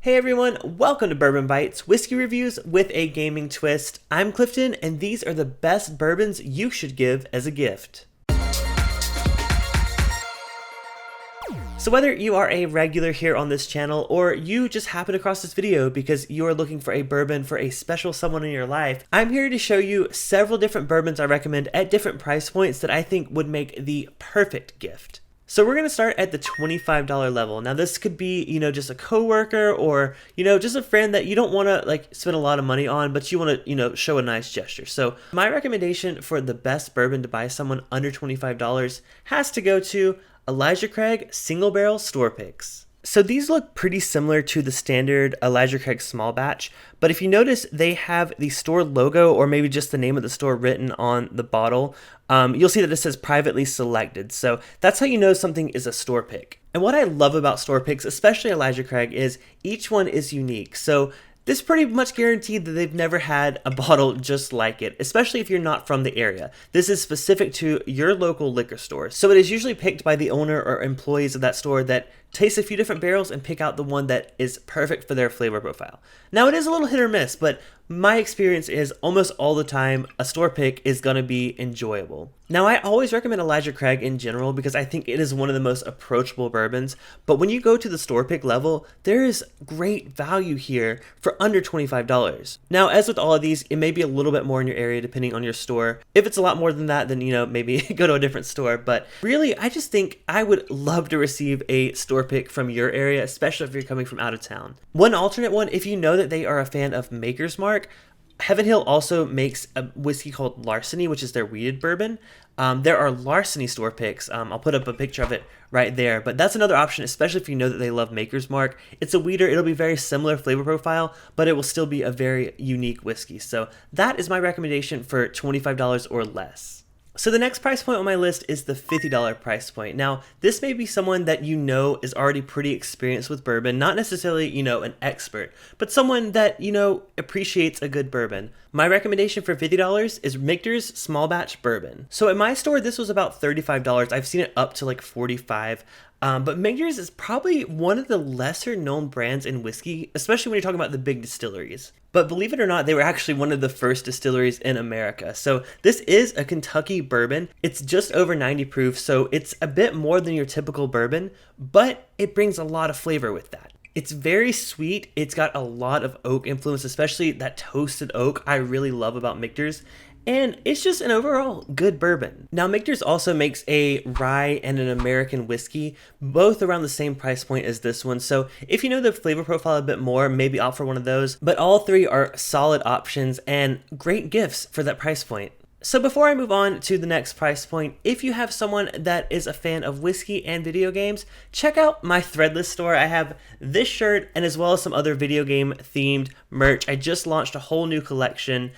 Hey everyone, welcome to Bourbon Bytes, whiskey reviews with a gaming twist. I'm Clifton, and these are the best bourbons you should give as a gift. So whether you are a regular here on this channel, or you just happen across this video because you are looking for a bourbon for a special someone in your life, I'm here to show you several different bourbons I recommend at different price points that I think would make the perfect gift. So we're going to start at the $25 level. Now this could be, just a coworker or, just a friend that you don't want to spend a lot of money on, but you want to, show a nice gesture. So my recommendation for the best bourbon to buy someone under $25 has to go to Elijah Craig Single Barrel Store Picks. So these look pretty similar to the standard Elijah Craig small batch, but if you notice, they have the store logo or maybe just the name of the store written on the bottle. You'll see that it says privately selected. So that's how you know something is a store pick. And what I love about store picks, especially Elijah Craig, is each one is unique. So this pretty much guaranteed that they've never had a bottle just like it, especially if you're not from the area. This is specific to your local liquor store. So it is usually picked by the owner or employees of that store that taste a few different barrels and pick out the one that is perfect for their flavor profile. Now it is a little hit or miss, but my experience is almost all the time a store pick is going to be enjoyable. Now I always recommend Elijah Craig in general because I think it is one of the most approachable bourbons, but when you go to the store pick level, there is great value here for under $25. Now as with all of these, it may be a little bit more in your area depending on your store. If it's a lot more than that, then maybe go to a different store, but really I just think I would love to receive a store pick from your area, especially if you're coming from out of town. One alternate one, if you know that they are a fan of Maker's Mark, Heaven Hill also makes a whiskey called Larceny, which is their wheated bourbon. There are Larceny store picks. I'll put up a picture of it right there, but that's another option, especially if you know that they love Maker's Mark. It's a wheater. It'll be very similar flavor profile, but it will still be a very unique whiskey. So that is my recommendation for $25 or less. So the next price point on my list is the $50 price point. Now, this may be someone that is already pretty experienced with bourbon, not necessarily, an expert, but someone that, appreciates a good bourbon. My recommendation for $50 is Michter's Small Batch Bourbon. So at my store, this was about $35. I've seen it up to $45. But Michter's is probably one of the lesser known brands in whiskey, especially when you're talking about the big distilleries. But believe it or not, they were actually one of the first distilleries in America. So this is a Kentucky bourbon. It's just over 90 proof, so it's a bit more than your typical bourbon, but it brings a lot of flavor with that. It's very sweet. It's got a lot of oak influence, especially that toasted oak I really love about Michter's. And it's just an overall good bourbon. Now, Michter's also makes a rye and an American whiskey, both around the same price point as this one. So if you know the flavor profile a bit more, maybe opt for one of those. But all three are solid options and great gifts for that price point. So before I move on to the next price point, if you have someone that is a fan of whiskey and video games, check out my Threadless store. I have this shirt and as well as some other video game themed merch. I just launched a whole new collection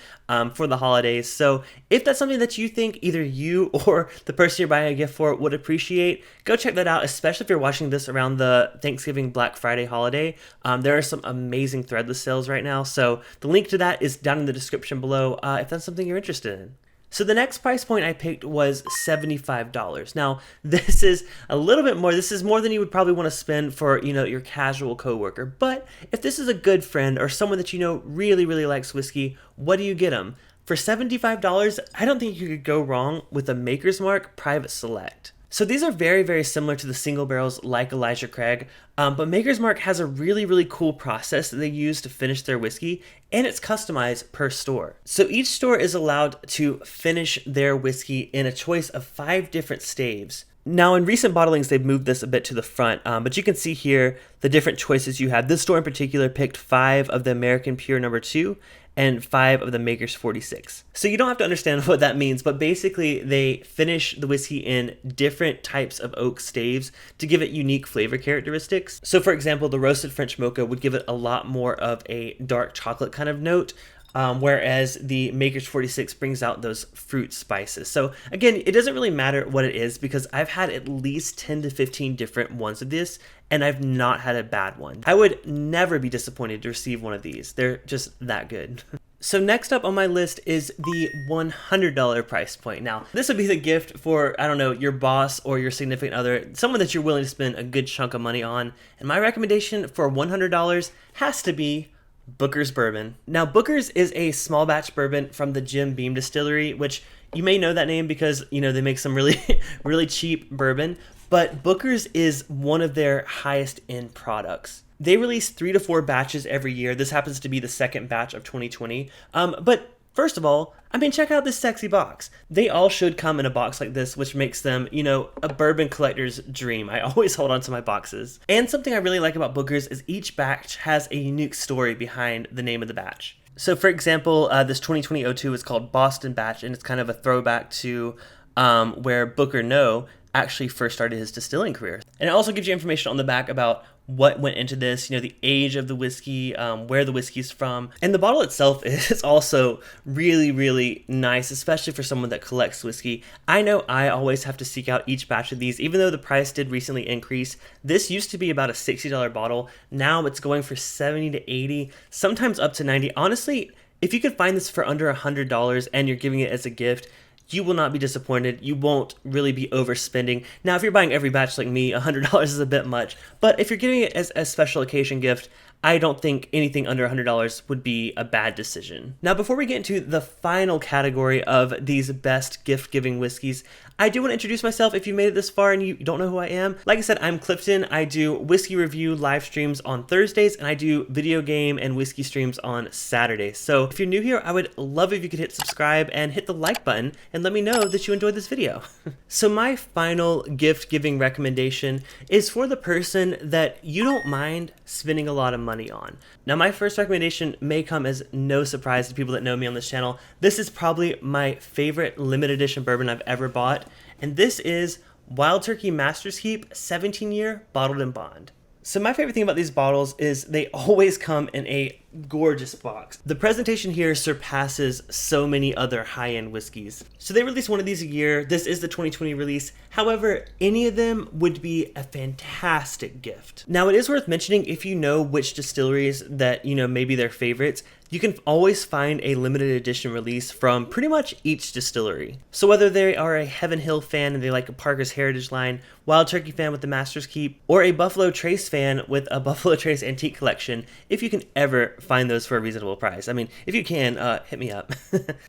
for the holidays. So if that's something that you think either you or the person you're buying a gift for would appreciate, go check that out, especially if you're watching this around the Thanksgiving Black Friday holiday. There are some amazing Threadless sales right now. So the link to that is down in the description below if that's something you're interested in. So the next price point I picked was $75. Now, this is a little bit more. This is more than you would probably want to spend for, your casual coworker. But if this is a good friend or someone that really, really likes whiskey, what do you get them? For $75, I don't think you could go wrong with a Maker's Mark Private Select. So these are very, very similar to the single barrels like Elijah Craig, but Maker's Mark has a really, really cool process that they use to finish their whiskey, and it's customized per store. So each store is allowed to finish their whiskey in a choice of 5 different staves. Now, in recent bottlings, they've moved this a bit to the front, but you can see here the different choices you have. This store in particular picked 5 of the American Pure No. 2 and 5 of the Maker's 46. So you don't have to understand what that means, but basically they finish the whiskey in different types of oak staves to give it unique flavor characteristics. So for example, the roasted French mocha would give it a lot more of a dark chocolate kind of note, whereas the Maker's 46 brings out those fruit spices. So again, it doesn't really matter what it is because I've had at least 10 to 15 different ones of this, and I've not had a bad one. I would never be disappointed to receive one of these. They're just that good. So next up on my list is the $100 price point. Now, this would be the gift for, I don't know, your boss or your significant other, someone that you're willing to spend a good chunk of money on. And my recommendation for $100 has to be Booker's Bourbon. Now, Booker's is a small batch bourbon from the Jim Beam Distillery, which you may know that name because, you know, they make some really, really cheap bourbon. But Booker's is one of their highest end products. They release 3 to 4 batches every year. This happens to be the second batch of 2020. But first of all, I mean, check out this sexy box. They all should come in a box like this, which makes them, you know, a bourbon collector's dream. I always hold on to my boxes. And something I really like about Booker's is each batch has a unique story behind the name of the batch. So for example, this 2020-02 is called Boston Batch, and it's kind of a throwback to where Booker No actually first started his distilling career. And it also gives you information on the back about what went into this, you know, the age of the whiskey, where the whiskey's from. And the bottle itself is also really, really nice, especially for someone that collects whiskey. I know I always have to seek out each batch of these, even though the price did recently increase. This used to be about a $60 bottle. Now it's going for $70 to $80, sometimes up to $90. Honestly, if you could find this for under $100 and you're giving it as a gift, you will not be disappointed. You won't really be overspending. Now, if you're buying every batch like me, $100 is a bit much. But if you're giving it as a special occasion gift, I don't think anything under $100 would be a bad decision. Now, before we get into the final category of these best gift-giving whiskeys, I do want to introduce myself if you made it this far and you don't know who I am. Like I said, I'm Clifton. I do whiskey review live streams on Thursdays, and I do video game and whiskey streams on Saturdays. So if you're new here, I would love if you could hit subscribe and hit the like button and let me know that you enjoyed this video. So my final gift-giving recommendation is for the person that you don't mind spending a lot of money on. Now, my first recommendation may come as no surprise to people that know me on this channel. This is probably my favorite limited edition bourbon I've ever bought, and this is Wild Turkey Master's Keep 17-year bottled in bond. So my favorite thing about these bottles is they always come in a gorgeous box. The presentation here surpasses so many other high-end whiskeys. So they release one of these a year. This is the 2020 release. However, any of them would be a fantastic gift. Now, it is worth mentioning, if you know which distilleries that, you know, maybe their favorites, you can always find a limited edition release from pretty much each distillery. So whether they are a Heaven Hill fan and they like a Parker's Heritage line, Wild Turkey fan with the Master's Keep, or a Buffalo Trace fan with a Buffalo Trace Antique Collection, if you can ever find those for a reasonable price. I mean, if you can, hit me up.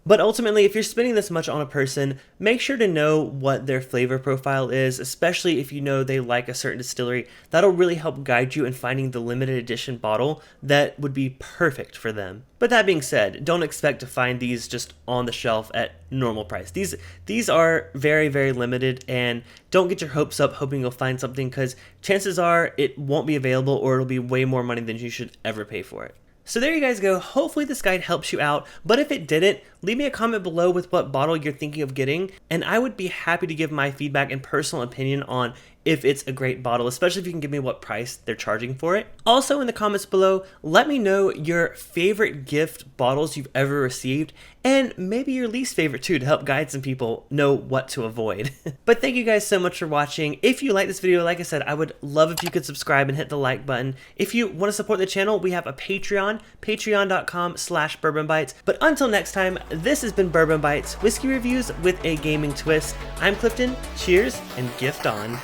But ultimately, if you're spending this much on a person, make sure to know what their flavor profile is, especially if you know they like a certain distillery. That'll really help guide you in finding the limited edition bottle that would be perfect for them. But that being said, don't expect to find these just on the shelf at normal price. These are very, very limited, and don't get your hopes up hoping you'll find something, because chances are it won't be available, or it'll be way more money than you should ever pay for it. So there you guys go. Hopefully this guide helps you out, but if it didn't, leave me a comment below with what bottle you're thinking of getting, and I would be happy to give my feedback and personal opinion on if it's a great bottle, especially if you can give me what price they're charging for it. Also in the comments below, let me know your favorite gift bottles you've ever received, and maybe your least favorite too, to help guide some people know what to avoid. But thank you guys so much for watching. If you like this video, like I said, I would love if you could subscribe and hit the like button. If you want to support the channel, we have a Patreon, patreon.com/bourbonbytes. But until next time, this has been Bourbon Bytes, whiskey reviews with a gaming twist. I'm Clifton, cheers, and gift on.